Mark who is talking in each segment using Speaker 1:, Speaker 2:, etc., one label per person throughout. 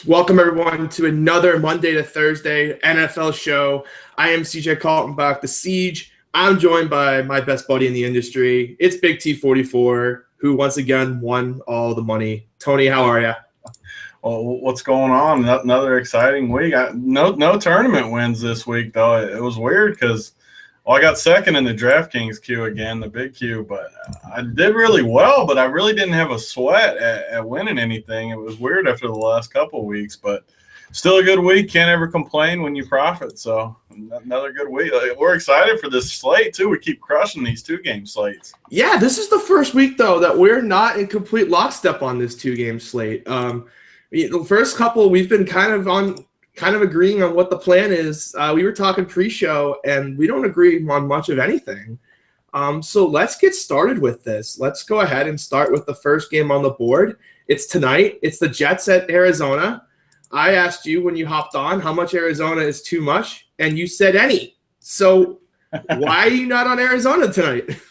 Speaker 1: Welcome everyone to another Monday to Thursday NFL show. I am CJ Kaltenbach, the Siege. I'm joined by my best buddy in the industry. It's Big T44, who once again won all the money. Tony, how are you?
Speaker 2: Well, what's going on? Another exciting week. No tournament wins this week, though. It was weird because I got second in the DraftKings queue again, the big queue, but I did really well, but I really didn't have a sweat at winning anything. It was weird after the last couple of weeks, but still a good week. Can't ever complain when you profit. So another good week. We're excited for this slate, too. We keep crushing these two-game slates.
Speaker 1: Yeah, this is the first week, though, that we're not in complete lockstep on this two-game slate. The first couple, we've been kind of agreeing on what the plan is. We were talking pre-show, and we don't agree on much of anything. So let's get started with this. Let's go ahead and start with the first game on the board. It's tonight. It's the Jets at Arizona. I asked you when you hopped on how much Arizona is too much, and you said any. So why are you not on Arizona tonight?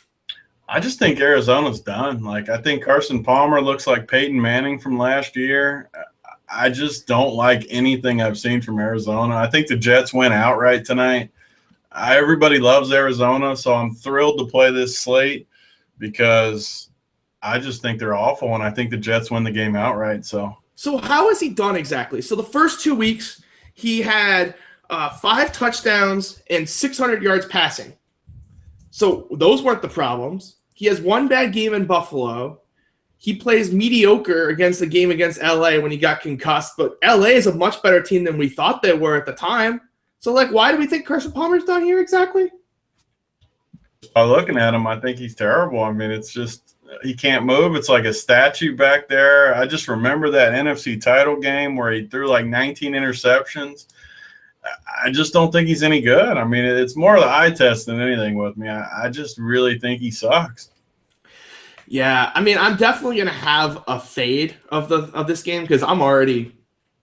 Speaker 2: I just think Arizona's done. I think Carson Palmer looks like Peyton Manning from last year. I just don't like anything I've seen from Arizona. I think the Jets win outright tonight. Everybody loves Arizona, so I'm thrilled to play this slate because I just think they're awful, and I think the Jets win the game outright. So
Speaker 1: how has he done exactly? So the first 2 weeks, he had 5 touchdowns and 600 yards passing. So those weren't the problems. He has one bad game in Buffalo. He plays mediocre against the game against LA when he got concussed, but LA is a much better team than we thought they were at the time. So, why do we think Carson Palmer's done here exactly?
Speaker 2: By looking at him, I think he's terrible. I mean, it's just he can't move. It's like a statue back there. I just remember that NFC title game where he threw 19 interceptions. I just don't think he's any good. I mean, it's more of the eye test than anything with me. I just really think he sucks.
Speaker 1: Yeah, I mean, I'm definitely going to have a fade of this game because I'm already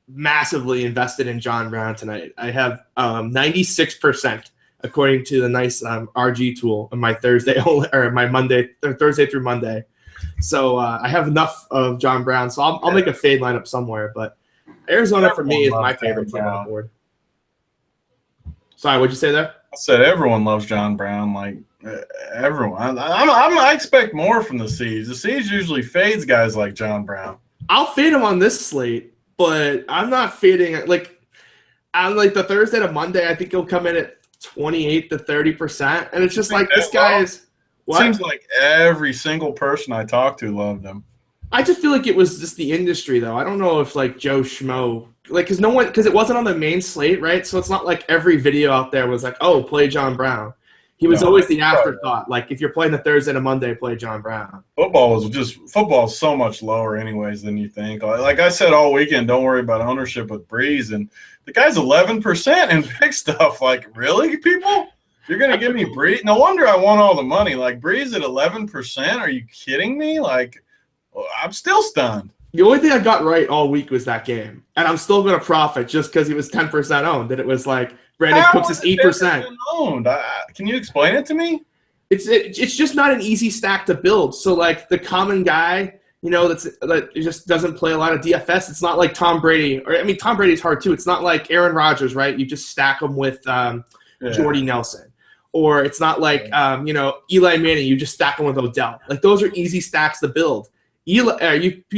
Speaker 1: massively invested in John Brown tonight. I have 96% according to the nice RG tool on my Thursday or my Monday or Thursday through Monday. So I have enough of John Brown, so I'll make a fade lineup somewhere. But Arizona for me is my favorite team on the board. Sorry, what'd you say there?
Speaker 2: I said everyone loves John Brown. Everyone. I expect more from the Siege. The Siege usually fades guys like John Brown.
Speaker 1: I'll fade him on this slate, but I'm not fading on the Thursday to Monday. I think he'll come in at 28 to 30%, and it's just this guy is. What?
Speaker 2: Seems like every single person I talked to loved him.
Speaker 1: I just feel like it was just the industry, though. I don't know if Joe Schmo, because it wasn't on the main slate, right? So it's not like every video out there was oh, play John Brown. He was always the afterthought. If you're playing the Thursday to Monday, play John Brown.
Speaker 2: Football's so much lower anyways than you think. Like I said all weekend, don't worry about ownership with Breeze, and the guy's 11% in big stuff. Really, people? You're gonna give me Breeze? No wonder I won all the money. Breeze at 11%? Are you kidding me? I'm still stunned.
Speaker 1: The only thing I got right all week was that game, and I'm still going to profit just because he was 10% owned. And it was Brandon Cooks is 8%
Speaker 2: owned. Can you explain it to me?
Speaker 1: It's just not an easy stack to build. So the common guy, that just doesn't play a lot of DFS. It's not like Tom Brady, Tom Brady's hard too. It's not like Aaron Rodgers, right? You just stack them with Jordy Nelson, or it's not like Eli Manning. You just stack them with Odell. Those are easy stacks to build. You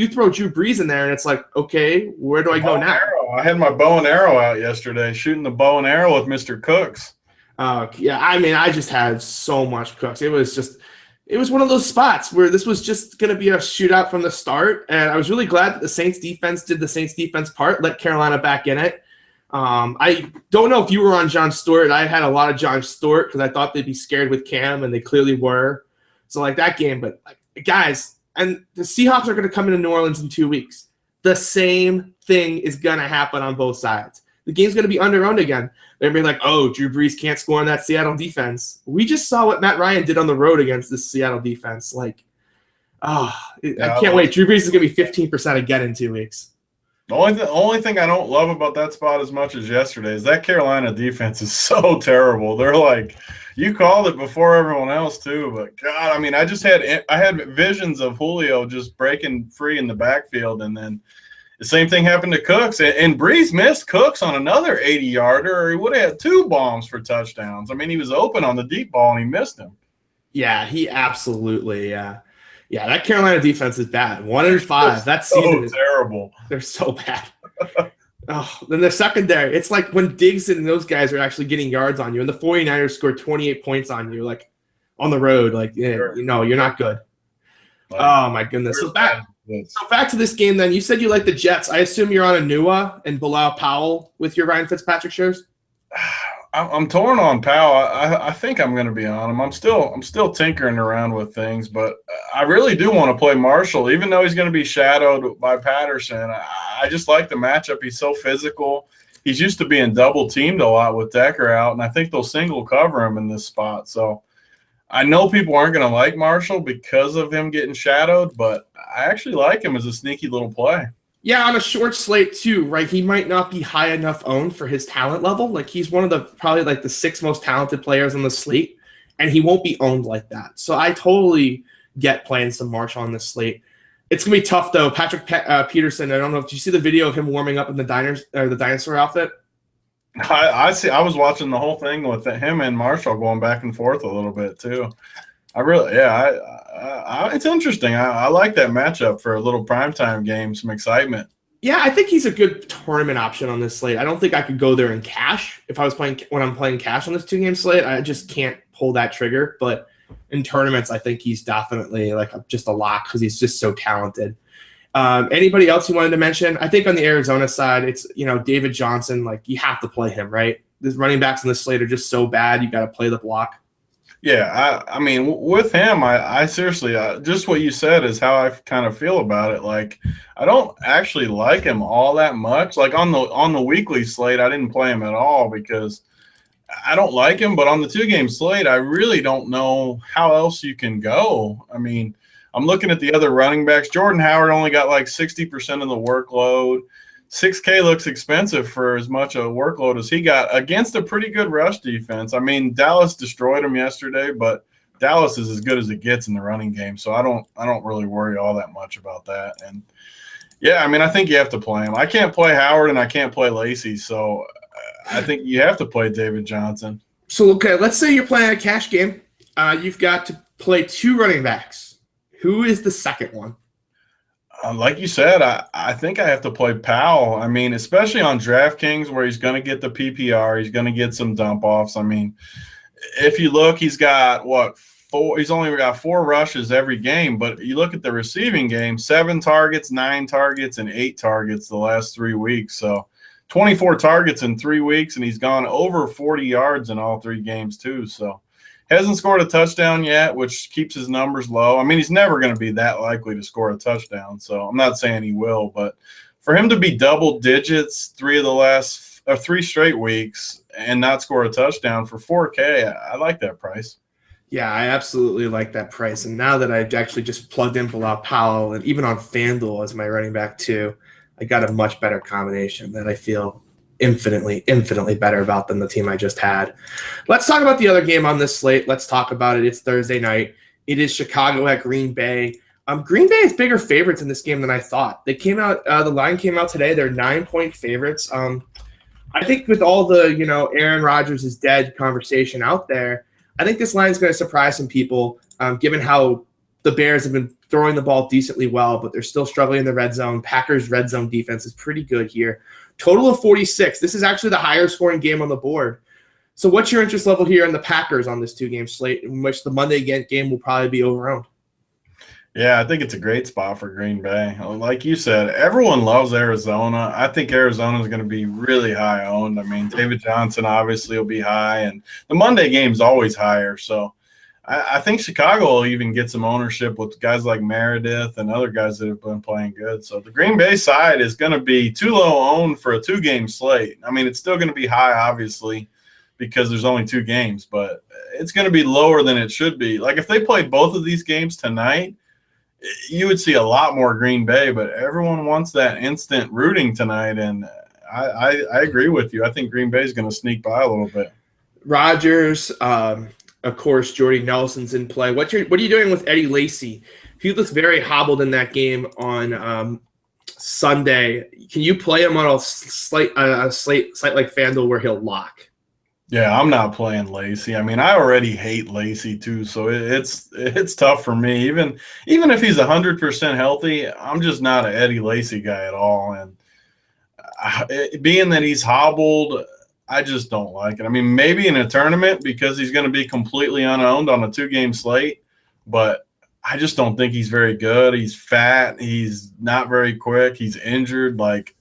Speaker 1: throw Drew Brees in there, and it's okay, where do I go now?
Speaker 2: I had my bow and arrow out yesterday, shooting the bow and arrow with Mr. Cooks.
Speaker 1: Yeah, I just had so much Cooks. It was one of those spots where this was just going to be a shootout from the start, and I was really glad that the Saints defense did the Saints defense part, let Carolina back in it. I don't know if you were on John Stewart. I had a lot of John Stewart because I thought they'd be scared with Cam, and they clearly were. So that game, but guys. And the Seahawks are going to come into New Orleans in 2 weeks. The same thing is going to happen on both sides. The game's going to be under-owned again. They're going to be oh, Drew Brees can't score on that Seattle defense. We just saw what Matt Ryan did on the road against this Seattle defense. I can't wait. Drew Brees is going to be 15% again in 2 weeks.
Speaker 2: The only thing I don't love about that spot as much as yesterday is that Carolina defense is so terrible. They're you called it before everyone else too, but God, I had visions of Julio just breaking free in the backfield, and then The same thing happened to Cooks, and Breeze missed Cooks on another 80-yarder, or he would have had 2 bombs for touchdowns. I mean, he was open on the deep ball, and he missed him.
Speaker 1: Yeah, he absolutely. Yeah, that Carolina defense is bad. 1-5. That season is
Speaker 2: terrible.
Speaker 1: They're so bad. Oh, then the secondary. It's like when Diggs and those guys are actually getting yards on you, and the 49ers scored 28 points on you, like on the road. Like, yeah, you know, you're not good. Oh my goodness. So back to this game. Then you said you like the Jets. I assume you're on Anua and Bilal Powell with your Ryan Fitzpatrick shares.
Speaker 2: I'm torn on Powell. I think I'm going to be on him. I'm still tinkering around with things, but I really do want to play Marshall, even though he's going to be shadowed by Patterson. I just like the matchup. He's so physical. He's used to being double teamed a lot with Decker out, and I think they'll single cover him in this spot. So I know people aren't going to like Marshall because of him getting shadowed, but I actually like him as a sneaky little play.
Speaker 1: Yeah, on a short slate too, right? He might not be high enough owned for his talent level. Like he's one of the probably like the 6 most talented players on the slate, and he won't be owned like that. So I totally get playing some Marshall on this slate. It's gonna be tough though. Patrick Peterson. I don't know if did you see the video of him warming up in the dinosaur outfit.
Speaker 2: I see. I was watching the whole thing with him and Marshall going back and forth a little bit too. It's interesting. I like that matchup for a little primetime game, some excitement.
Speaker 1: Yeah, I think he's a good tournament option on this slate. I don't think I could go there in cash if I was playing when I'm playing cash on this 2-game slate. I just can't pull that trigger. But in tournaments, I think he's definitely like just a lock because he's just so talented. Anybody else you wanted to mention? I think on the Arizona side, it's David Johnson. Like you have to play him, right? The running backs on the slate are just so bad. You got to play the block.
Speaker 2: Yeah, I mean, with him, I seriously, just what you said is how I kind of feel about it. Like, I don't actually like him all that much. Like on the weekly slate, I didn't play him at all because I don't like him. But on the 2-game slate, I really don't know how else you can go. I mean, I'm looking at the other running backs. Jordan Howard only got like 60% of the workload. 6K looks expensive for as much a workload as he got against a pretty good rush defense. I mean, Dallas destroyed him yesterday, but Dallas is as good as it gets in the running game, so I don't really worry all that much about that. And yeah, I mean, I think you have to play him. I can't play Howard and I can't play Lacey, so I think you have to play David Johnson.
Speaker 1: So okay, let's say you're playing a cash game. You've got to play 2 running backs. Who is the second one?
Speaker 2: Like you said, I think I have to play Powell. I mean, especially on DraftKings where he's going to get the PPR, he's going to get some dump offs. I mean, if you look, he's got he's only got 4 rushes every game, but you look at the receiving game, 7 targets, 9 targets, and 8 targets the last 3 weeks. So 24 targets in 3 weeks, and he's gone over 40 yards in all 3 games too. So hasn't scored a touchdown yet, which keeps his numbers low. I mean, he's never going to be that likely to score a touchdown, so I'm not saying he will. But for him to be double digits 3 straight weeks and not score a touchdown for 4K, I like that price.
Speaker 1: Yeah, I absolutely like that price. And now that I've actually just plugged in Bilal Powell and even on FanDuel as my running back too, I got a much better combination that I feel infinitely better about than the team I just had. Let's talk about the other game on this slate. Let's talk about it. It's Thursday night. It is Chicago at Green Bay. Green Bay is bigger favorites in this game than I thought. They came out. The line came out today. They're 9-point favorites. I think with all the Aaron Rodgers is dead conversation out there, I think this line is going to surprise some people, given how the Bears have been throwing the ball decently well, but they're still struggling in the red zone. Packers' red zone defense is pretty good here. Total of 46. This is actually the higher scoring game on the board. So what's your interest level here in the Packers on this 2-game slate, in which the Monday game will probably be overowned?
Speaker 2: Yeah, I think it's a great spot for Green Bay. Like you said, everyone loves Arizona. I think Arizona is going to be really high owned. I mean, David Johnson obviously will be high, and the Monday game is always higher. So I think Chicago will even get some ownership with guys like Meredith and other guys that have been playing good. So the Green Bay side is going to be too low owned for a 2-game slate. I mean, it's still going to be high, obviously, because there's only 2 games, but it's going to be lower than it should be. Like if they played both of these games tonight, you would see a lot more Green Bay, but everyone wants that instant rooting tonight, and I agree with you. I think Green Bay is going to sneak by a little bit.
Speaker 1: Rodgers, of course, Jordy Nelson's in play. What are you doing with Eddie Lacy? He looks very hobbled in that game on Sunday, can you play him on a slate like FanDuel where he'll lock?
Speaker 2: Yeah, I'm not playing Lacy. I mean, I already hate Lacy too, so it's tough for me. Even if he's 100% healthy, I'm just not an Eddie Lacy guy at all. And being that he's hobbled, I just don't like it. I mean, maybe in a tournament because he's going to be completely unowned on a 2-game slate, but I just don't think he's very good. He's fat. He's not very quick. He's injured. Like,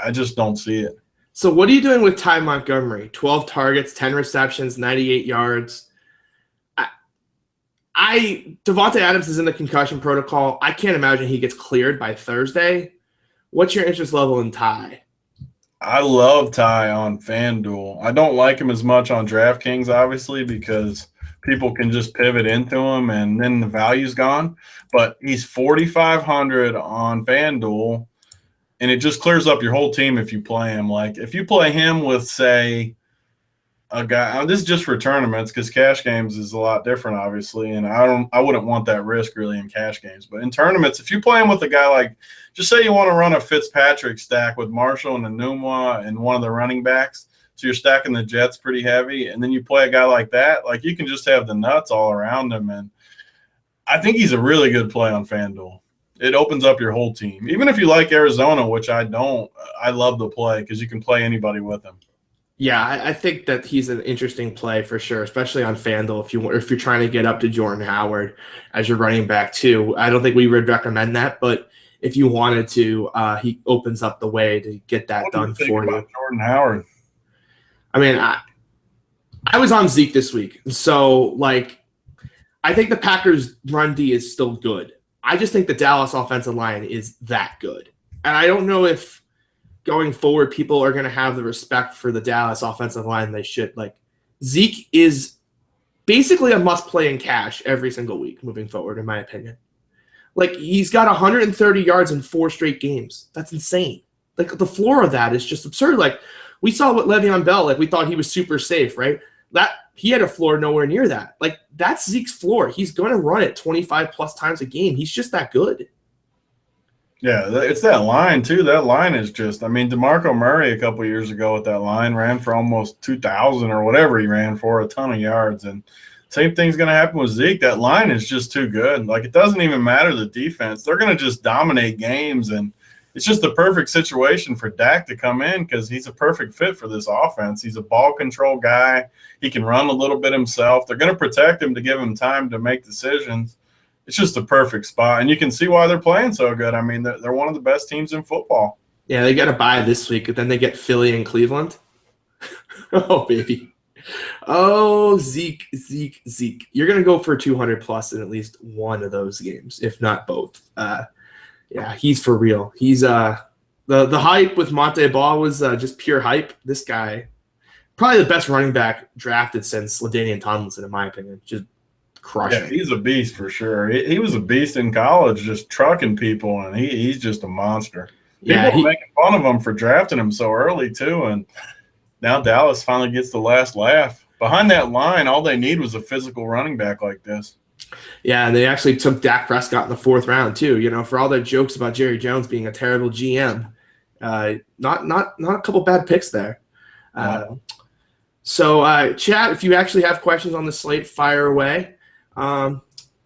Speaker 2: I just don't see it.
Speaker 1: So what are you doing with Ty Montgomery? 12 targets, 10 receptions, 98 yards. Devontae Adams is in the concussion protocol. I can't imagine he gets cleared by Thursday. What's your interest level in Ty?
Speaker 2: I love Ty on FanDuel. I don't like him as much on DraftKings, obviously, because people can just pivot into him and then the value's gone. But he's 4,500 on FanDuel, and it just clears up your whole team if you play him. Like, if you play him with, say, a guy – this is just for tournaments because cash games is a lot different, obviously, and I wouldn't want that risk really in cash games. But in tournaments, if you play him with a guy like – just say you want to run a Fitzpatrick stack with Marshall and Enunwa and one of the running backs, so you're stacking the Jets pretty heavy, and then you play a guy like that, like you can just have the nuts all around him. And I think he's a really good play on FanDuel. It opens up your whole team. Even if you like Arizona, which I don't, I love the play because you can play anybody with him.
Speaker 1: Yeah, I think that he's an interesting play for sure, especially on FanDuel if you're trying to get up to Jordan Howard as your running back too. I don't think we would recommend that, but if you wanted to, he opens up the way to get that done for you.
Speaker 2: Jordan Howard.
Speaker 1: I mean, I was on Zeke this week, so like, I think the Packers' run D is still good. I just think the Dallas offensive line is that good, and I don't know if going forward people are going to have the respect for the Dallas offensive line they should. Like, Zeke is basically a must-play in cash every single week moving forward, in my opinion. Like, he's got 130 yards in 4 straight games. That's insane. Like, the floor of that is just absurd. Like, we saw what Le'Veon Bell, like, we thought he was super safe, right? That he had a floor nowhere near that. Like, that's Zeke's floor. He's going to run it 25-plus times a game. He's just that good.
Speaker 2: Yeah, it's that line, too. That line is just – I mean, DeMarco Murray a couple years ago with that line ran for almost 2,000 or whatever he ran for, a ton of yards. And same thing's going to happen with Zeke. That line is just too good. Like, it doesn't even matter the defense. They're going to just dominate games, and it's just the perfect situation for Dak to come in because he's a perfect fit for this offense. He's a ball control guy. He can run a little bit himself. They're going to protect him to give him time to make decisions. It's just a perfect spot, and you can see why they're playing so good. I mean, they're one of the best teams in football.
Speaker 1: Yeah, they got to bye this week, but then they get Philly and Cleveland. Oh, baby. Oh, Zeke. You're going to go for 200-plus in at least one of those games, if not both. Yeah, he's for real. He's the hype with Monte Ball was just pure hype. This guy, probably the best running back drafted since LaDainian Tomlinson, in my opinion. Just crushing.
Speaker 2: Yeah, he's a beast for sure. He was a beast in college, just trucking people, and he's just a monster. People were making fun of him for drafting him so early too, and now Dallas finally gets the last laugh. Behind that line, all they need was a physical running back like this.
Speaker 1: Yeah, and they actually took Dak Prescott in the 4th round too. You know, for all their jokes about Jerry Jones being a terrible GM, not a couple bad picks there. So, chat, if you actually have questions on the slate, fire away.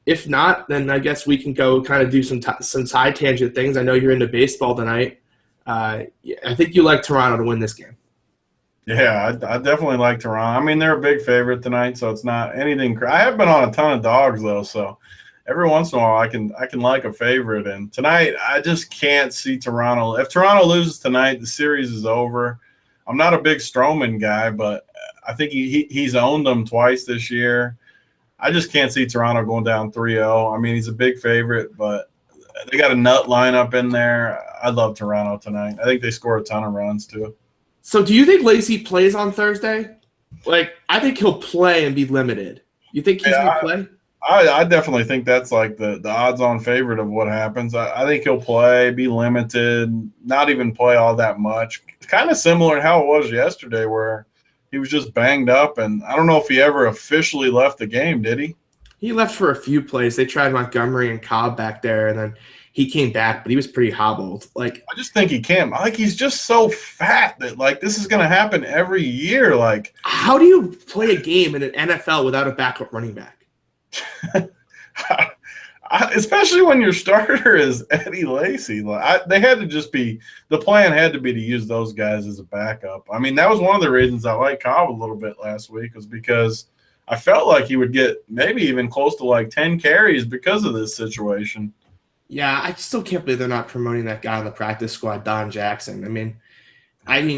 Speaker 1: If not, then I guess we can go kind of do some side tangent things. I know you're into baseball tonight. I think you like Toronto to win this game.
Speaker 2: Yeah, I definitely like Toronto. I mean, they're a big favorite tonight, so it's not anything. I have been on a ton of dogs though, so every once in a while I can like a favorite. And tonight I just can't see Toronto. If Toronto loses tonight, the series is over. I'm not a big Stroman guy, but I think he's owned them twice this year. I just can't see Toronto going down 3-0. I mean, he's a big favorite, but they got a nut lineup in there. I love Toronto tonight. I think they score a ton of runs too.
Speaker 1: So do you think Lacy plays on Thursday? Like, I think he'll play and be limited. You think he's going to play?
Speaker 2: I definitely think that's like the odds-on favorite of what happens. I think he'll play, be limited, not even play all that much. It's kind of similar to how it was yesterday where he was just banged up, and I don't know if he ever officially left the game, did he?
Speaker 1: He left for a few plays. They tried Montgomery and Cobb back there, and then he came back, but he was pretty hobbled. Like,
Speaker 2: I just think he can't. Like, he's just so fat that, like, this is going to happen every year. Like,
Speaker 1: how do you play a game in an NFL without a backup running back?
Speaker 2: Especially when your starter is Eddie Lacy. Like, they had to just be – the plan had to be to use those guys as a backup. I mean, that was one of the reasons I liked Cobb a little bit last week, was because I felt like he would get maybe even close to like 10 carries because of this situation.
Speaker 1: Yeah, I still can't believe they're not promoting that guy on the practice squad, Don Jackson. I mean,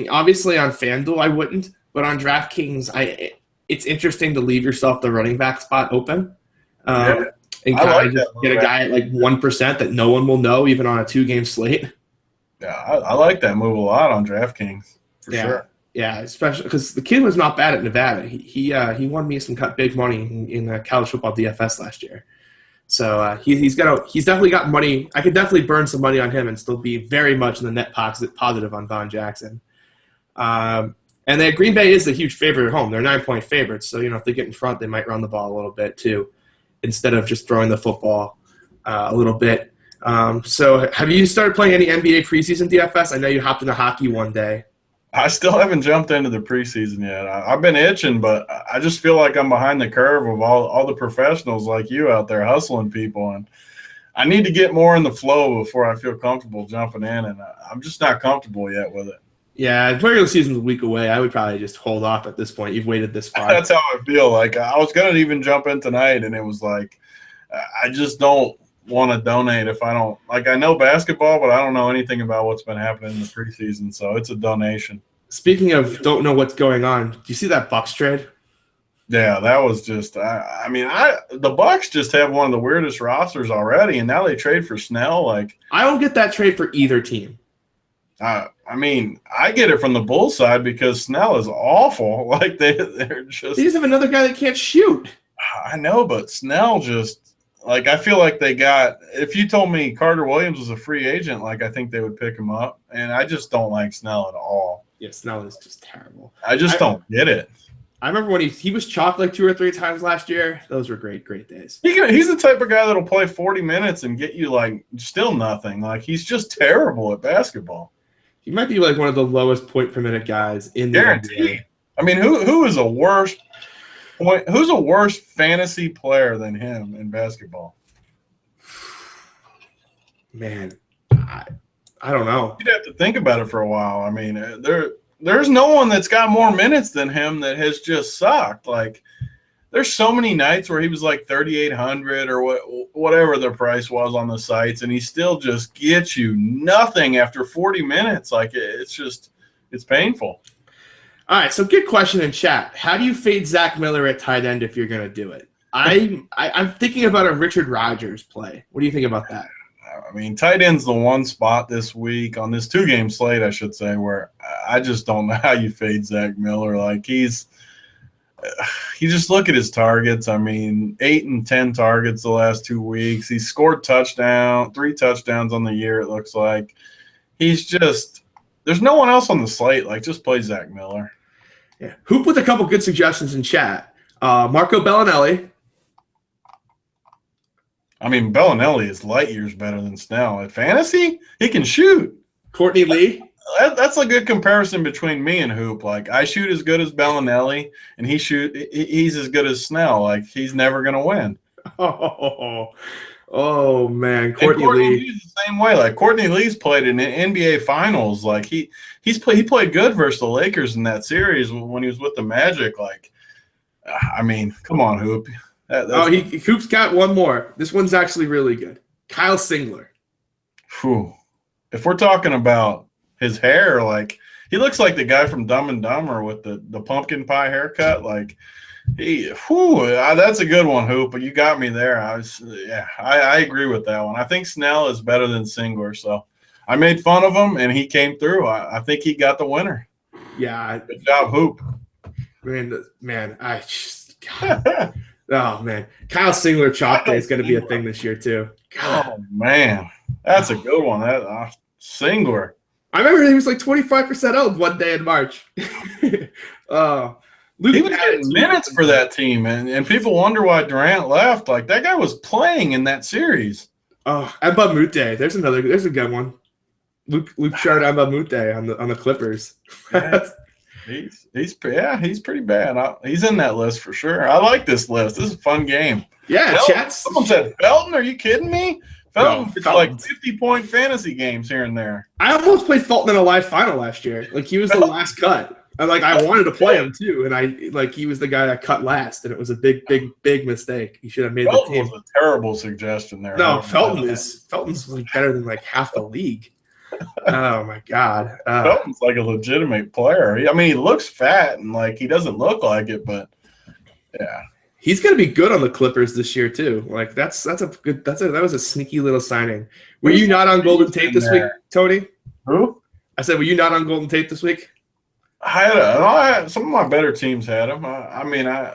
Speaker 1: obviously on FanDuel I wouldn't, but on DraftKings, it's interesting to leave yourself the running back spot open.
Speaker 2: Yeah.
Speaker 1: And kind of just get a guy at like 1% that no one will know, even on a 2-game slate.
Speaker 2: Yeah, I like that move a lot on DraftKings for sure.
Speaker 1: Yeah, especially because the kid was not bad at Nevada. He won me some big money in college football DFS last year. So he's definitely got money. I could definitely burn some money on him and still be very much in the net positive on Don Jackson. And then Green Bay is a huge favorite at home. They're 9-point favorites, so if they get in front, they might run the ball a little bit too, instead of just throwing the football a little bit. So have you started playing any NBA preseason DFS? I know you hopped into hockey one day.
Speaker 2: I still haven't jumped into the preseason yet. I've been itching, but I just feel like I'm behind the curve of all the professionals like you out there hustling people. And I need to get more in the flow before I feel comfortable jumping in, and I'm just not comfortable yet with it.
Speaker 1: Yeah, regular season's a week away. I would probably just hold off at this point. You've waited this far.
Speaker 2: That's how I feel. Like, I was going to even jump in tonight, and it was like, I just don't want to donate if I don't – like, I know basketball, but I don't know anything about what's been happening in the preseason, so it's a donation.
Speaker 1: Speaking of don't know what's going on, do you see that Bucks trade?
Speaker 2: Yeah, that was just the Bucks just have one of the weirdest rosters already, and now they trade for Snell. Like,
Speaker 1: I don't get that trade for either team.
Speaker 2: I mean, I get it from the Bulls side because Snell is awful. Like, they're just –
Speaker 1: They just have another guy that can't shoot.
Speaker 2: I know, but Snell just – like, I feel like they got – if you told me Carter Williams was a free agent, like, I think they would pick him up. And I just don't like Snell at all.
Speaker 1: Yeah, Snell is just terrible.
Speaker 2: I don't get it.
Speaker 1: I remember when he was chopped like 2 or 3 times last year. Those were great days.
Speaker 2: He's the type of guy that'll play 40 minutes and get you, like, still nothing. Like, he's just terrible at basketball.
Speaker 1: He might be like one of the lowest point per minute guys in the NBA.
Speaker 2: I mean, who is a worse point? Who's a worse fantasy player than him in basketball?
Speaker 1: Man, I don't know.
Speaker 2: You'd have to think about it for a while. I mean, there's no one that's got more minutes than him that has just sucked. Like, there's so many nights where he was like 3,800 or whatever the price was on the sites, and he still just gets you nothing after 40 minutes. Like, it's painful.
Speaker 1: All right, so good question in chat. How do you fade Zach Miller at tight end if you're going to do it? I'm thinking about a Richard Rodgers play. What do you think about that?
Speaker 2: I mean, tight end's the one spot this week on this 2-game slate, I should say, where I just don't know how you fade Zach Miller. Like, you just look at his targets. I mean, 8 and 10 targets the last 2 weeks. He's scored 3 touchdowns on the year, it looks like. He's just – there's no one else on the slate. Like, just play Zach Miller.
Speaker 1: Yeah. Hoop with a couple good suggestions in chat. Marco Bellinelli.
Speaker 2: I mean, Bellinelli is light years better than Snell. At fantasy, he can shoot.
Speaker 1: Courtney Lee.
Speaker 2: That's a good comparison between me and Hoop. Like, I shoot as good as Bellinelli, and he's as good as Snell. Like, he's never going to win.
Speaker 1: Oh man, Courtney Lee.
Speaker 2: Lee's the same way. Like, Courtney Lee's played in the NBA Finals. Like, he played good versus the Lakers in that series when he was with the Magic. Like, I mean, come on, Hoop.
Speaker 1: Hoop's got one more. This one's actually really good. Kyle Singler.
Speaker 2: Whew. If we're talking about his hair, like, he looks like the guy from Dumb and Dumber with the pumpkin pie haircut. Like, that's a good one, Hoop. But you got me there. I agree with that one. I think Snell is better than Singler. So I made fun of him, and he came through. I think he got the winner.
Speaker 1: Yeah.
Speaker 2: Good job, Hoop.
Speaker 1: Man, God. Oh, man. Kyle Singler chalk day is going to be a thing this year, too. God.
Speaker 2: Oh, man. That's a good one. Singler.
Speaker 1: I remember he was like 25% owned one day in March.
Speaker 2: He was getting minutes for that team, and people wonder why Durant left. Like, that guy was playing in that series.
Speaker 1: Oh, Emba Mute. There's a good one. Luke Shard Emba Mute on the Clippers.
Speaker 2: Yeah, he's pretty bad. He's in that list for sure. I like this list. This is a fun game.
Speaker 1: Yeah,
Speaker 2: Someone said Felton. Are you kidding me? Felton
Speaker 1: No,
Speaker 2: gets like 50-point fantasy games here and there.
Speaker 1: I almost played Felton in a live final last year. Like he was the last cut. And I wanted to play him too, and he was the guy that cut last, and it was a big mistake. He should have made
Speaker 2: Felton
Speaker 1: the team.
Speaker 2: was a terrible suggestion there.
Speaker 1: No, Felton's like better than like half the league. Oh my god,
Speaker 2: Felton's like a legitimate player. I mean, he looks fat and like he doesn't look like it, but yeah,
Speaker 1: he's gonna be good on the Clippers this year too. Like that was a sneaky little signing. Were you not on Golden Tate this week, Tony?
Speaker 2: Who?
Speaker 1: I said, were you not on Golden Tate this week?
Speaker 2: I had some of my better teams had him. I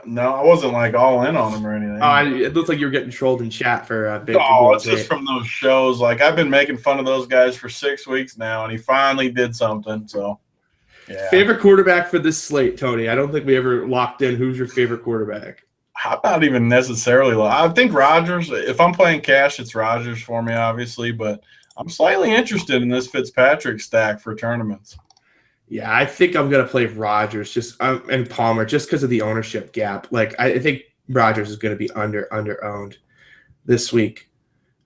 Speaker 2: wasn't like all in on him or anything.
Speaker 1: It looks like you were getting trolled in chat for big.
Speaker 2: Oh, it's just from those shows. Like I've been making fun of those guys for 6 weeks now, and he finally did something. So, yeah.
Speaker 1: Favorite quarterback for this slate, Tony? I don't think we ever locked in. Who's your favorite quarterback?
Speaker 2: I'm not even necessarily. I think Rodgers. If I'm playing cash, it's Rodgers for me, obviously. But I'm slightly interested in this Fitzpatrick stack for tournaments.
Speaker 1: Yeah, I think I'm gonna play Rodgers and Palmer just because of the ownership gap. Like I think Rodgers is gonna be under owned this week.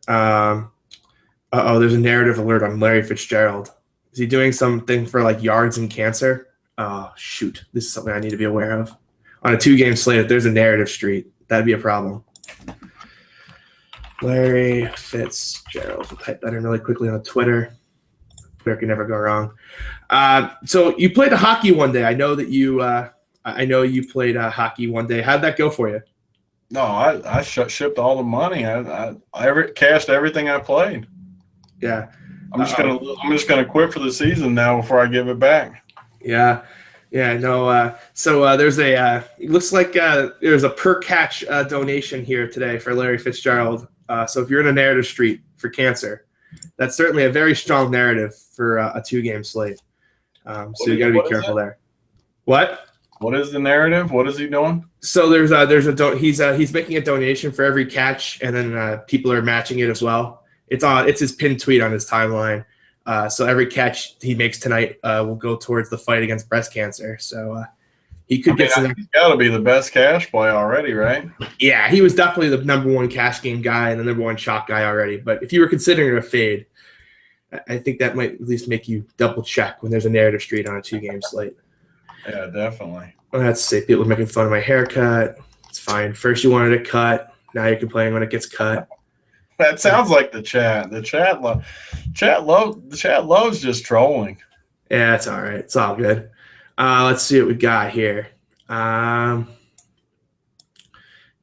Speaker 1: There's a narrative alert on Larry Fitzgerald. Is he doing something for like yards and cancer? Oh shoot, this is something I need to be aware of. On a 2-game slate, if there's a narrative street, that'd be a problem. Larry Fitzgerald. I'll type that in really quickly on Twitter. Twitter can never go wrong. So you played hockey one day. I know that you played hockey one day. How'd that go for you?
Speaker 2: No, I shipped all the money. I cashed everything I played.
Speaker 1: Yeah,
Speaker 2: I'm just gonna quit for the season now before I give it back.
Speaker 1: Yeah. No. So there's it looks like there's a per catch donation here today for Larry Fitzgerald. So if you're in a narrative street for cancer, that's certainly a very strong narrative for a 2-game slate. So you got to be careful there. What?
Speaker 2: What is the narrative? What is he doing?
Speaker 1: So he's making a donation for every catch, and then people are matching it as well. It's his pinned tweet on his timeline. So every catch he makes tonight will go towards the fight against breast cancer. So he could get some.
Speaker 2: He's got to be the best cash play already, right?
Speaker 1: Yeah, he was definitely the #1 cash game guy and the #1 shot guy already. But if you were considering a fade, I think that might at least make you double check when there's a narrative street on a 2-game slate.
Speaker 2: Yeah, definitely.
Speaker 1: Well, that's safe. People are making fun of my haircut. It's fine. First you wanted it cut. Now you're complaining when it gets cut.
Speaker 2: That sounds like the chat. The chat loves just trolling.
Speaker 1: Yeah, it's all right. It's all good. Let's see what we got here. No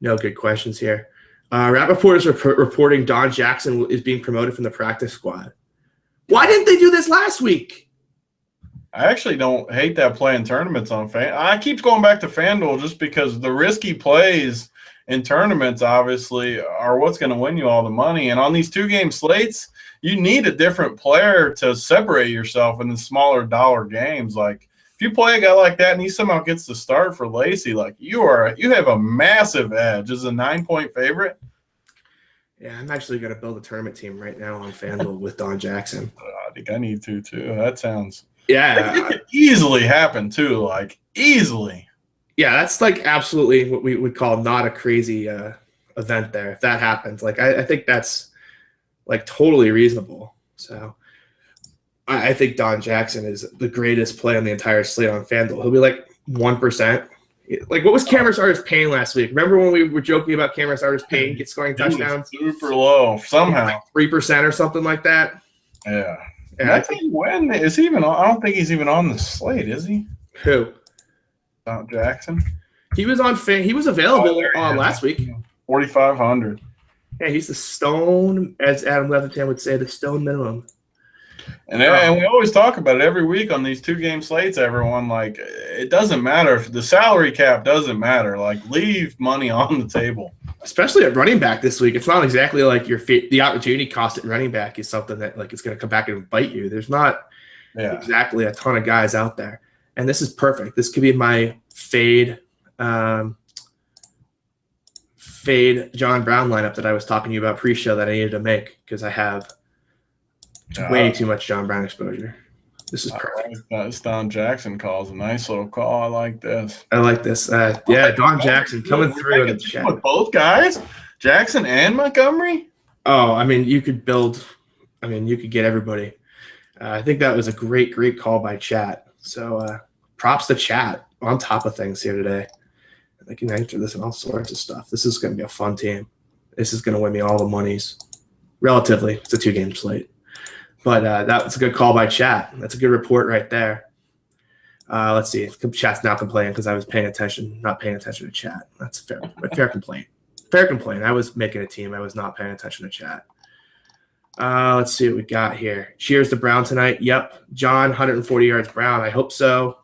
Speaker 1: good questions here. Rappaport is reporting Don Jackson is being promoted from the practice squad. Why didn't they do this last week?
Speaker 2: I actually don't hate that playing tournaments on Fan. I keep going back to FanDuel just because the risky plays in tournaments obviously are what's going to win you all the money. And on these 2-game slates, you need a different player to separate yourself in the smaller dollar games. Like if you play a guy like that and he somehow gets the start for Lacey, like you have a massive edge as a 9-point favorite.
Speaker 1: Yeah, I'm actually going to build a tournament team right now on FanDuel with Don Jackson.
Speaker 2: I think I need to too. That sounds –
Speaker 1: yeah.
Speaker 2: It could easily happen too, like easily.
Speaker 1: Yeah, that's like absolutely what we would call not a crazy event there if that happens. Like I think that's like totally reasonable. So I think Don Jackson is the greatest play on the entire slate on FanDuel. He'll be like 1%. Like what was Cameron Artis Payne last week? Remember when we were joking about Cameron Artis Payne scoring touchdowns?
Speaker 2: Super low somehow.
Speaker 1: Like 3% or something like that.
Speaker 2: Yeah. I think when is he even on? I don't think he's even on the slate, is he?
Speaker 1: Who?
Speaker 2: Don Jackson.
Speaker 1: He was on. He was available last week.
Speaker 2: 4,500.
Speaker 1: Yeah, he's the stone, as Adam Levitan would say, the stone minimum.
Speaker 2: And we always talk about it every week on these 2-game slates, everyone. Like, it doesn't matter. If the salary cap doesn't matter. Like, leave money on the table.
Speaker 1: Especially at running back this week. It's not exactly like the opportunity cost at running back is something that, like, it's going to come back and bite you. There's not exactly a ton of guys out there. And this is perfect. This could be my fade fade John Brown lineup that I was talking to you about pre-show that I needed to make because I have way too much John Brown exposure. This is perfect.
Speaker 2: This Don Jackson calls a nice little call. I like this.
Speaker 1: I like this. Yeah, Don Jackson coming through in the chat.
Speaker 2: With both guys, Jackson and Montgomery?
Speaker 1: Oh, I mean, you could get everybody. I think that was a great call by chat. So props to chat on top of things here today. I can answer this and all sorts of stuff. This is going to be a fun team. This is going to win me all the monies. Relatively, it's a 2-game slate. But that was a good call by chat. That's a good report right there. Let's see. Chat's now complaining because I was not paying attention to chat. That's a fair complaint. Fair complaint. I was making a team. I was not paying attention to chat. Let's see what we got here. Cheers to Brown tonight. Yep. John, 140 yards Brown. I hope so.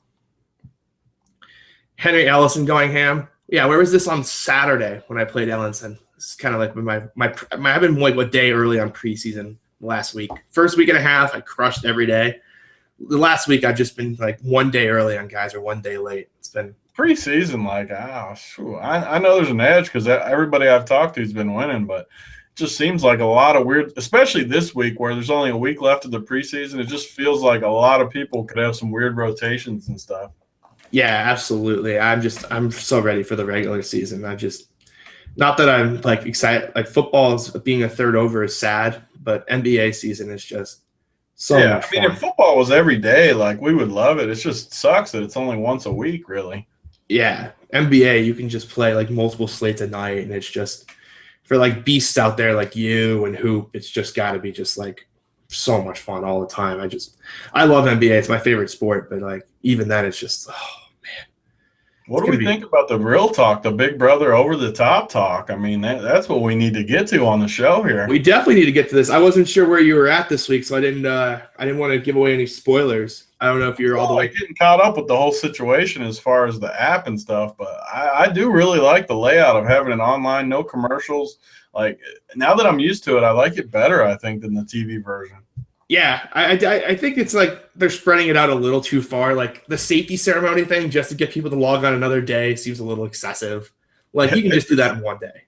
Speaker 1: Henry Ellison going ham. Yeah, where was this on Saturday when I played Ellison? This is kind of like I've been like a day early on preseason last week. First week and a half, I crushed every day. The last week, I've just been like 1 day early on guys or 1 day late. It's been
Speaker 2: preseason. Like, I know there's an edge because everybody I've talked to has been winning, but it just seems like a lot of weird, especially this week where there's only a week left of the preseason. It just feels like a lot of people could have some weird rotations and stuff.
Speaker 1: Yeah, absolutely. I'm so ready for the regular season. Not that I'm like excited. Like football is being a third over is sad, but NBA season is just so much fun.
Speaker 2: If football was every day, like we would love it. It just sucks that it's only once a week, really.
Speaker 1: Yeah, NBA you can just play like multiple slates a night, and it's just for like beasts out there like you and Hoop. It's just got to be just like so much fun all the time. I love NBA. It's my favorite sport, but like even then, it's just
Speaker 2: What do we think about the real talk, the big brother over the top talk? I mean, that's what we need to get to on the show here.
Speaker 1: We definitely need to get to this. I wasn't sure where you were at this week, so I didn't want to give away any spoilers. I don't know if you're all the way
Speaker 2: getting caught up with the whole situation as far as the app and stuff, but I do really like the layout of having it online, no commercials. Like now that I'm used to it, I like it better, I think, than the TV version.
Speaker 1: Yeah, I think it's like they're spreading it out a little too far. Like the safety ceremony thing, just to get people to log on another day, seems a little excessive. Like you can just do that in 1 day.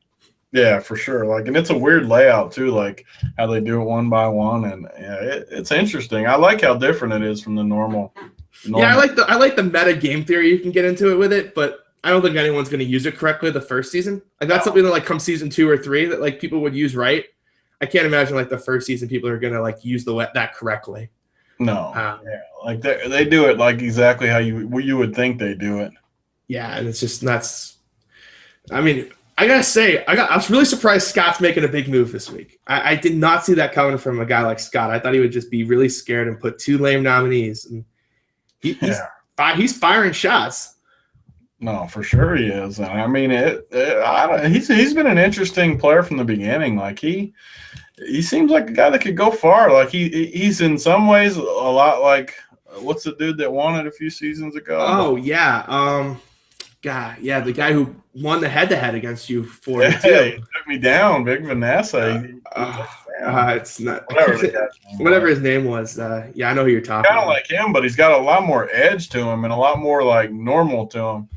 Speaker 2: Yeah, for sure. Like, and it's a weird layout too, like how they do it one by one, and it's interesting. I like how different it is from the normal.
Speaker 1: Yeah, I like the meta game theory you can get into it with it, but I don't think anyone's going to use it correctly the first season. Like that's something that like come season 2 or 3 that like people would use right. I can't imagine like the first season people are gonna like use that correctly.
Speaker 2: No, like they do it like exactly how you would think they do it.
Speaker 1: Yeah, and it's just nuts. I mean, I gotta say, I was really surprised Scott's making a big move this week. I did not see that coming from a guy like Scott. I thought he would just be really scared and put 2 lame nominees. And he's firing shots.
Speaker 2: No, for sure he is. I mean, he's been an interesting player from the beginning. Like he seems like a guy that could go far. Like he's in some ways a lot like what's the dude that won it a few seasons ago?
Speaker 1: Oh yeah, the guy who won the head-to-head against you for
Speaker 2: he took me down, Big Vanessa.
Speaker 1: It's not whatever his name was. I know who you're talking about.
Speaker 2: Kind of like him, but he's got a lot more edge to him and a lot more like normal to him.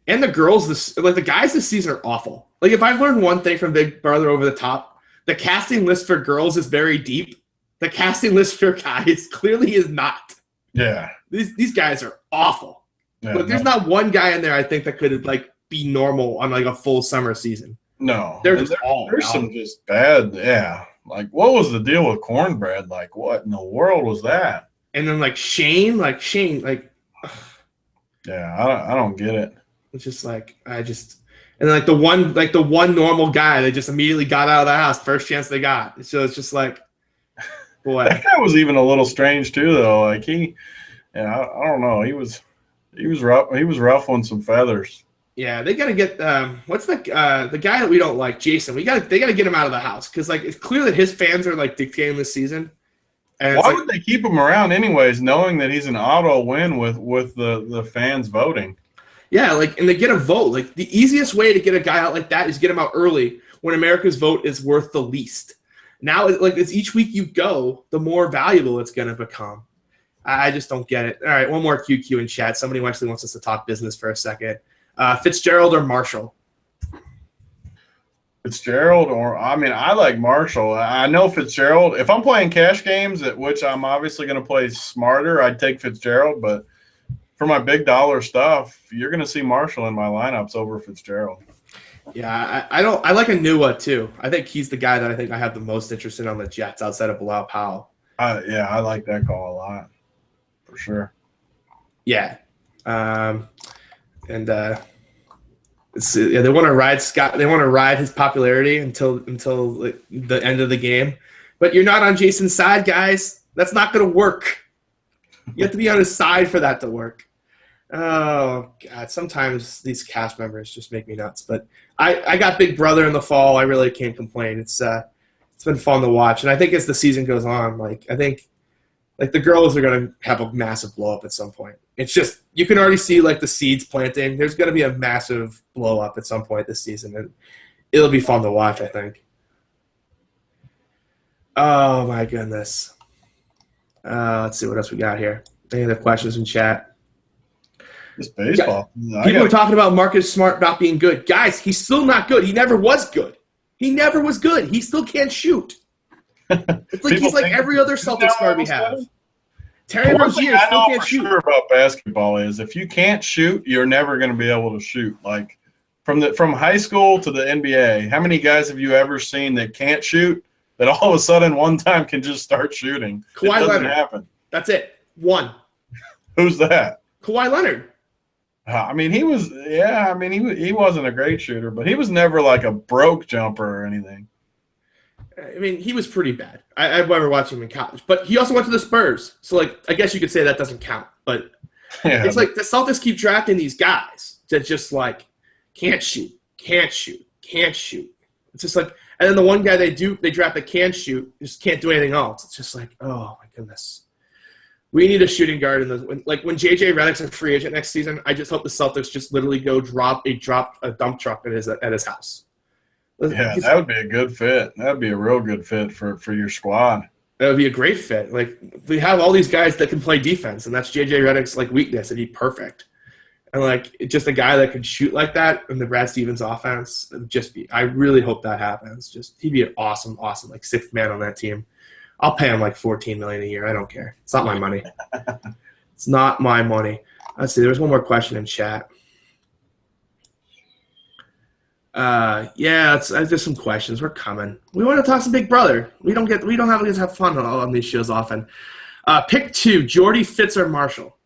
Speaker 1: And the girls, the guys this season are awful. Like if I've learned one thing from Big Brother Over the Top, the casting list for girls is very deep. The casting list for guys clearly is not.
Speaker 2: Yeah,
Speaker 1: these guys are awful.
Speaker 2: Yeah,
Speaker 1: but there's not one guy in there I think that could like be normal on like a full summer season.
Speaker 2: No,
Speaker 1: there's
Speaker 2: some just bad. Yeah, like what was the deal with Cornbread? Like what in the world was that?
Speaker 1: And then Shane,
Speaker 2: yeah, I don't get it.
Speaker 1: It's just like and then the one normal guy that just immediately got out of the house first chance they got. So it's just like, boy,
Speaker 2: that guy was even a little strange too, though. Like I don't know. He was rough. He was ruffling some feathers.
Speaker 1: Yeah, they got to get what's the guy that we don't like, Jason. They got to get him out of the house because like it's clear that his fans are like dictating this season. And
Speaker 2: why would they keep him around anyways, knowing that he's an auto win with the fans voting?
Speaker 1: Yeah, and they get a vote. Like the easiest way to get a guy out like that is get him out early when America's vote is worth the least. Now, as each week you go, the more valuable it's going to become. I just don't get it. All right, one more QQ in chat. Somebody actually wants us to talk business for a second. Fitzgerald or Marshall?
Speaker 2: Fitzgerald, or I mean, I like Marshall. I know Fitzgerald. If I'm playing cash games, at which I'm obviously going to play smarter, I'd take Fitzgerald. But for my big dollar stuff, you're going to see Marshall in my lineups over Fitzgerald.
Speaker 1: Yeah, I like Anua too. I think he's the guy that I think I have the most interest in on the Jets outside of Bilal Powell.
Speaker 2: Yeah, I like that call a lot, for sure.
Speaker 1: Yeah, they want to ride Scott. They want to ride his popularity until like, the end of the game. But you're not on Jason's side, guys. That's not going to work. You have to be on his side for that to work. Oh God! Sometimes these cast members just make me nuts. But I got Big Brother in the fall. I really can't complain. It's been fun to watch, and I think as the season goes on, I think the girls are going to have a massive blow up at some point. It's just you can already see the seeds planting. There's going to be a massive blow up at some point this season, and it'll be fun to watch. I think. Oh my goodness! Let's see what else we got here. Any other questions in chat?
Speaker 2: It's baseball.
Speaker 1: People are talking about Marcus Smart not being good. Guys, he's still not good. He never was good. He never was good. He still can't shoot. It's like he's like every other Celtics guard we have. Terry Rozier still can't shoot.
Speaker 2: Sure about basketball is if you can't shoot, you're never going to be able to shoot. Like from high school to the NBA, how many guys have you ever seen that can't shoot that all of a sudden one time can just start shooting?
Speaker 1: Kawhi Leonard.
Speaker 2: Happen.
Speaker 1: That's it. One.
Speaker 2: Who's that?
Speaker 1: Kawhi Leonard.
Speaker 2: I mean, he wasn't a great shooter, but he was never like a broke jumper or anything.
Speaker 1: I mean, he was pretty bad. I remember watching him in college, but he also went to the Spurs. So, I guess you could say that doesn't count. But it's like the Celtics keep drafting these guys that just can't shoot. It's just and then the one guy they draft that can shoot just can't do anything else. It's just oh my goodness. We need a shooting guard in when JJ Redick's a free agent next season. I just hope the Celtics just literally go drop a dump truck at his house.
Speaker 2: Yeah, that would be a good fit. That would be a real good fit for your squad.
Speaker 1: That would be a great fit. We have all these guys that can play defense, and that's JJ Redick's weakness, and he'd perfect. And just a guy that could shoot like that in the Brad Stevens offense, it would just be. I really hope that happens. He'd be an awesome sixth man on that team. I'll pay him $14 million a year. I don't care. It's not my money. It's not my money. Let's see. There was one more question in chat. There's some questions. We're coming. We want to talk some Big Brother. We don't have fun on these shows often. Pick 2: Jordy, Fitz, or Marshall.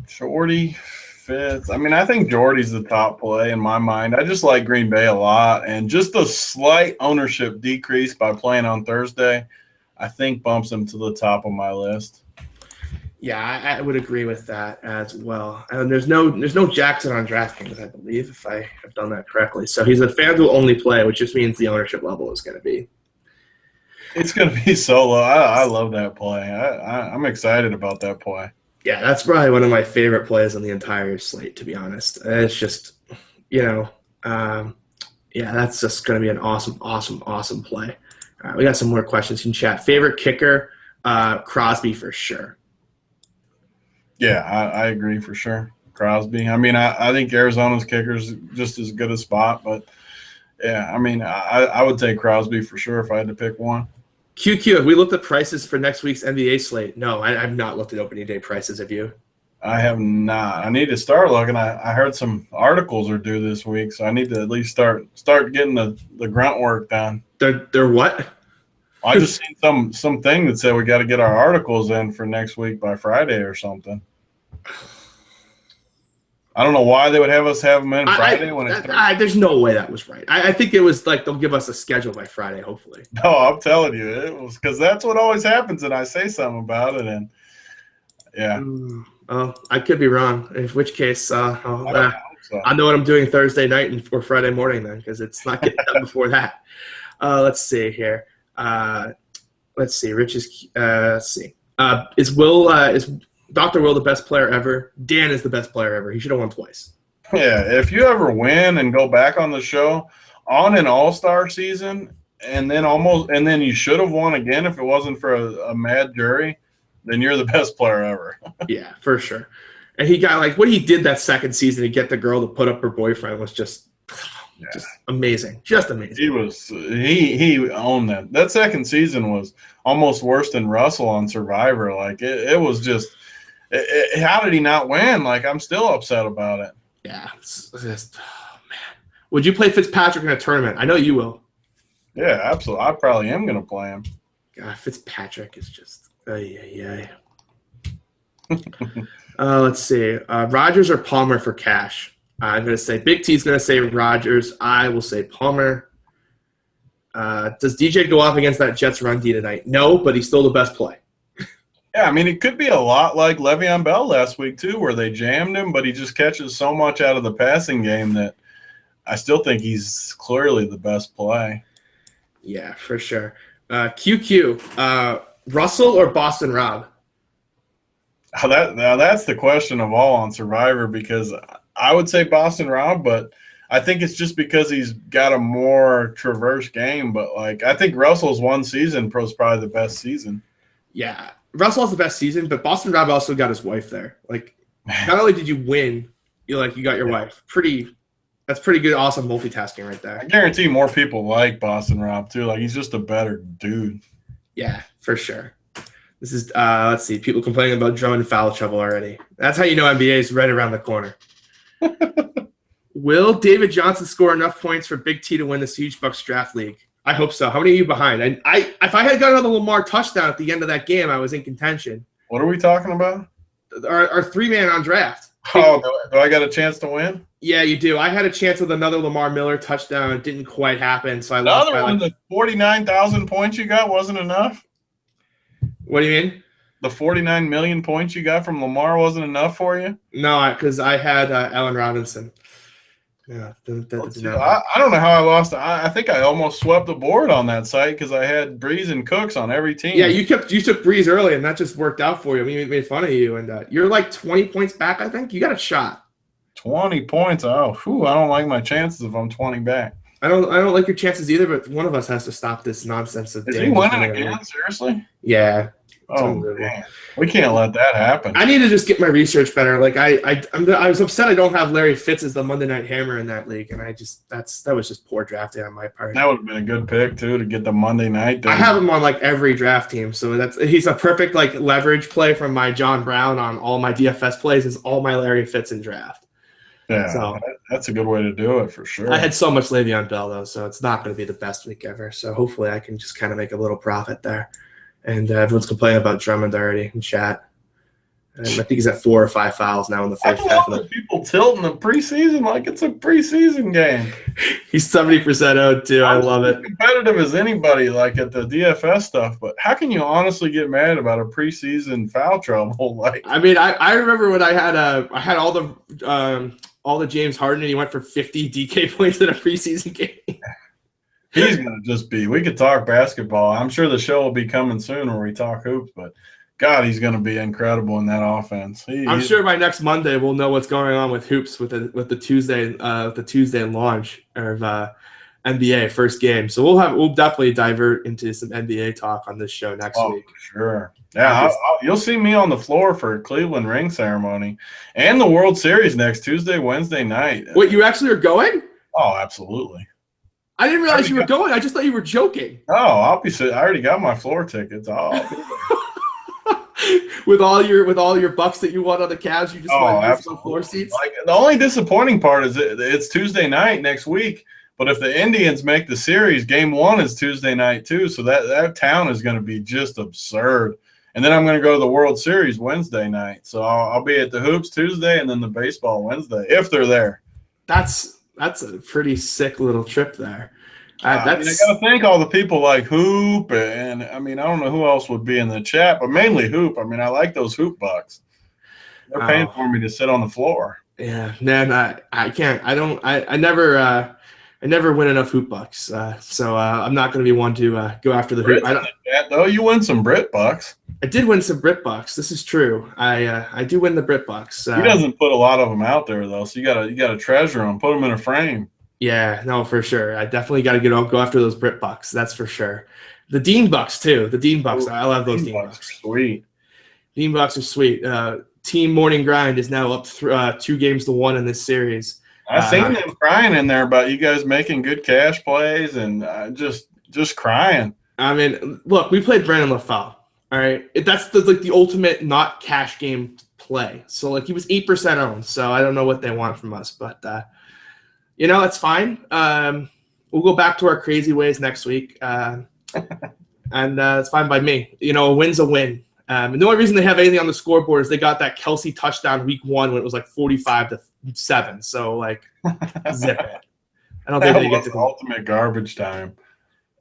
Speaker 2: Jordy, Fitz. I mean, I think Jordy's the top play in my mind. I just like Green Bay a lot, and just the slight ownership decrease by playing on Thursday, I think bumps him to the top of my list.
Speaker 1: Yeah, I would agree with that as well. And there's no Jackson on DraftKings, I believe, if I have done that correctly. So he's a FanDuel only play, which just means the ownership level is going to be.
Speaker 2: It's going to be so low. I love that play. I'm excited about that play.
Speaker 1: Yeah, that's probably one of my favorite plays on the entire slate, to be honest. It's just, that's just going to be an awesome play. All right, we got some more questions in chat. Favorite kicker, Crosby for sure.
Speaker 2: Yeah, I agree for sure. Crosby. I mean, I think Arizona's kicker's just as good a spot, but yeah, I mean, I would take Crosby for sure if I had to pick one.
Speaker 1: QQ, have we looked at prices for next week's NBA slate? No, I've not looked at opening day prices. Have you?
Speaker 2: I have not. I need to start looking. I heard some articles are due this week, so I need to at least start getting the grunt work done.
Speaker 1: They're what?
Speaker 2: I just seen some thing that said we got to get our articles in for next week by Friday or something. I don't know why they would have us have them in Friday when it's
Speaker 1: there's no way that was right. I think it was they'll give us a schedule by Friday, hopefully.
Speaker 2: No, I'm telling you, it was because that's what always happens, and I say something about it, and yeah.
Speaker 1: I could be wrong. In which case, I know what I'm doing Thursday night or Friday morning then, because it's not getting done before that. Let's see here. Let's see. Rich is. Let's see. Is Dr. Will the best player ever? Dan is the best player ever. He should have won twice.
Speaker 2: Yeah, if you ever win and go back on the show on an all-star season, and then you should have won again if it wasn't for a mad jury, then you're the best player ever.
Speaker 1: Yeah, for sure. And he got what he did that second season to get the girl to put up her boyfriend was just, oh Just amazing. Just amazing.
Speaker 2: He owned that. That second season was almost worse than Russell on Survivor. Like it was just how did he not win? Like I'm still upset about it.
Speaker 1: Yeah. It's just, oh, man. Would you play Fitzpatrick in a tournament? I know you will.
Speaker 2: Yeah, absolutely. I probably am going to play him.
Speaker 1: God, Fitzpatrick is just let's see. Rodgers or Palmer for cash? I'm going to say Big T's going to say Rodgers. I will say Palmer. Does DJ go off against that Jets run D tonight? No, but he's still the best play.
Speaker 2: Yeah, I mean, it could be a lot like Le'Veon Bell last week, too, where they jammed him, but he just catches so much out of the passing game that I still think he's clearly the best play.
Speaker 1: Yeah, for sure. QQ, Russell or Boston Rob?
Speaker 2: Now that's the question of all on Survivor, because I would say Boston Rob, but I think it's just because he's got a more traverse game. But, like, I think Russell's one season was probably the best season.
Speaker 1: Yeah, Russell has the best season, but Boston Rob also got his wife there. Like, not only did you win, you got your wife. That's pretty good, awesome multitasking right there.
Speaker 2: I guarantee more people like Boston Rob too. Like he's just a better dude.
Speaker 1: Yeah, for sure. This is let's see, people complaining about Drummond in foul trouble already. That's how you know NBA is right around the corner. Will David Johnson score enough points for Big T to win the Siege Bucks draft league? I hope so. How many are you behind? If I had got another Lamar touchdown at the end of that game, I was in contention.
Speaker 2: What are we talking about?
Speaker 1: Our 3-man on draft.
Speaker 2: Oh, do I got a chance to win?
Speaker 1: Yeah, you do. I had a chance with another Lamar Miller touchdown. It didn't quite happen, so I lost.
Speaker 2: Another one, the 49,000 points you got wasn't enough?
Speaker 1: What do you mean?
Speaker 2: The 49 million points you got from Lamar wasn't enough for you?
Speaker 1: No, because I had Allen Robinson. Yeah,
Speaker 2: I don't know how I lost. I think I almost swept the board on that site because I had Breeze and Cooks on every team.
Speaker 1: Yeah, you took Breeze early, and that just worked out for you. We made fun of you, and you're like 20 points back, I think. You got a shot.
Speaker 2: 20 points. Oh, I don't like my chances if I'm 20 back.
Speaker 1: I don't like your chances either, but one of us has to stop this nonsense of.
Speaker 2: Is he winning again? Seriously?
Speaker 1: Yeah.
Speaker 2: Oh, man. We can't let that happen.
Speaker 1: I need to just get my research better. Like I was upset I don't have Larry Fitz as the Monday Night Hammer in that league, and that was just poor drafting on my part.
Speaker 2: That would have been a good pick too to get the Monday night. Day.
Speaker 1: I have him on like every draft team, so he's a perfect like leverage play from my John Brown on all my DFS plays. Is all my Larry Fitz in draft.
Speaker 2: Yeah, so that's a good way to do it for sure.
Speaker 1: I had so much Le'Veon Bell though, so it's not going to be the best week ever. So hopefully I can just kind of make a little profit there. And everyone's complaining about Drummond already in chat. I think he's at 4 or 5 fouls now in the first half.
Speaker 2: People tilting the preseason like it's a preseason game.
Speaker 1: He's 70% owed too. I love it.
Speaker 2: Competitive as anybody, like at the DFS stuff. But how can you honestly get mad about a preseason foul trouble? Like,
Speaker 1: I mean, I remember when I had all the James Harden and he went for 50 DK points in a preseason game.
Speaker 2: He's going to just be – we could talk basketball. I'm sure the show will be coming soon where we talk hoops, but, God, he's going to be incredible in that offense.
Speaker 1: I'm sure by next Monday we'll know what's going on with hoops with the Tuesday launch of NBA first game. So we'll definitely divert into some NBA talk on this show next week.
Speaker 2: For sure. Yeah, you'll see me on the floor for Cleveland ring ceremony and the World Series next Tuesday, Wednesday night.
Speaker 1: Wait, you actually are going?
Speaker 2: Oh, absolutely.
Speaker 1: I didn't realize you were going. I just thought you were joking.
Speaker 2: No, I'll be sitting. I already got my floor tickets.
Speaker 1: with all your bucks that you won on the Cavs, you just want some floor seats.
Speaker 2: Like, the only disappointing part is it's Tuesday night next week. But if the Indians make the series, Game 1 is Tuesday night too. So that town is going to be just absurd. And then I'm going to go to the World Series Wednesday night. So I'll be at the hoops Tuesday and then the baseball Wednesday if they're there.
Speaker 1: That's a pretty sick little trip there.
Speaker 2: I got to thank all the people like Hoop, and I mean, I don't know who else would be in the chat, but mainly Hoop. I mean, I like those Hoop bucks. They're paying for me to sit on the floor.
Speaker 1: Yeah, man, I can't. I never win enough Hoop bucks, so I'm not going to be one to go after the Hoop.
Speaker 2: Though you win some Brit bucks.
Speaker 1: I did win some Brit bucks. This is true. I do win the Brit bucks.
Speaker 2: He doesn't put a lot of them out there though, so you gotta treasure them, put them in a frame.
Speaker 1: Yeah, no, for sure. I definitely got to go after those Brit bucks. That's for sure. The Dean bucks too. The Dean bucks. I love those Dean bucks.
Speaker 2: Sweet.
Speaker 1: Dean bucks are sweet. Team Morning Grind is now up 2 games to 1 in this series.
Speaker 2: I seen them crying in there about you guys making good cash plays and just crying.
Speaker 1: I mean, look, we played Brandon LaFau. All right, that's the ultimate not cash game play. So like he was 8% owned. So I don't know what they want from us, but it's fine. We'll go back to our crazy ways next week, and it's fine by me. A win's a win. And the only reason they have anything on the scoreboard is they got that Kelsey touchdown week 1 when it was like 45-7. So like, zip it. I don't think they get to
Speaker 2: ultimate garbage time.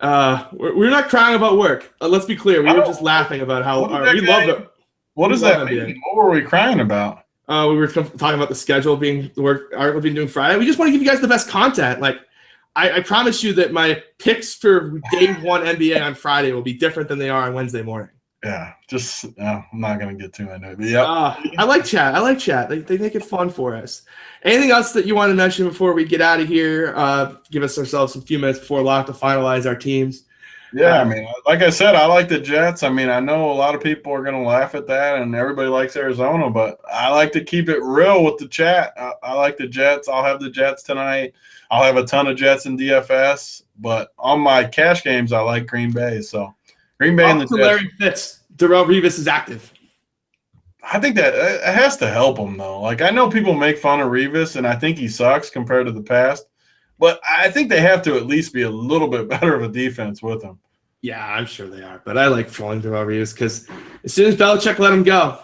Speaker 1: We're not crying about work. Let's be clear. We were just laughing about how we love it.
Speaker 2: What does that mean? What were we crying about?
Speaker 1: We were talking about the schedule being the work Art will be doing Friday. We just want to give you guys the best content. Like, I promise you that my picks for day 1 NBA on Friday will be different than they are on Wednesday morning.
Speaker 2: Yeah, I'm not gonna get too into it. But yeah,
Speaker 1: I like chat. They make it fun for us. Anything else that you want to mention before we get out of here? Give us ourselves a few minutes before lock to finalize our teams.
Speaker 2: Yeah, I mean, like I said, I like the Jets. I mean, I know a lot of people are going to laugh at that, and everybody likes Arizona, but I like to keep it real with the chat. I like the Jets. I'll have the Jets tonight. I'll have a ton of Jets in DFS, but on my cash games, I like Green Bay. So Green Bay and the Jets.
Speaker 1: Larry Fitz. Darrelle Revis is active.
Speaker 2: I think that it has to help him, though. Like, I know people make fun of Revis, and I think he sucks compared to the past, but I think they have to at least be a little bit better of a defense with him.
Speaker 1: Yeah, I'm sure they are. But I like trolling Darrelle Revis because as soon as Belichick let him go,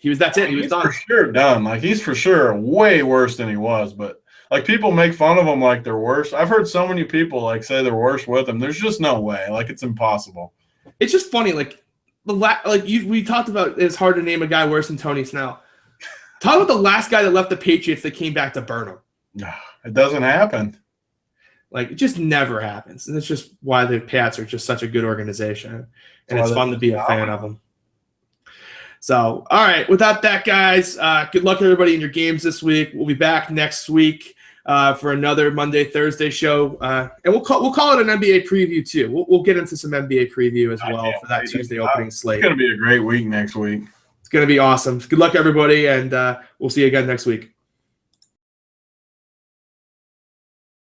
Speaker 1: that's it. He was done.
Speaker 2: For sure done. Like, he's for sure way worse than he was. But, like, people make fun of him like they're worse. I've heard so many people, like, say they're worse with him. There's just no way. Like, it's impossible.
Speaker 1: It's just funny. Like, we talked about it's hard to name a guy worse than Tony Snell. Talk about the last guy that left the Patriots that came back to burn him.
Speaker 2: It doesn't happen.
Speaker 1: Like, it just never happens. And it's just why the Pats are just such a good organization. And it's fun to be a fan of them. So, all right. Without that, guys, good luck everybody in your games this week. We'll be back next week for another Monday, Thursday show. And we'll call it an NBA preview, too. We'll get into some NBA preview as well for that Tuesday opening slate.
Speaker 2: It's going to be a great week next week.
Speaker 1: It's going to be awesome. Good luck, everybody, and we'll see you again next week.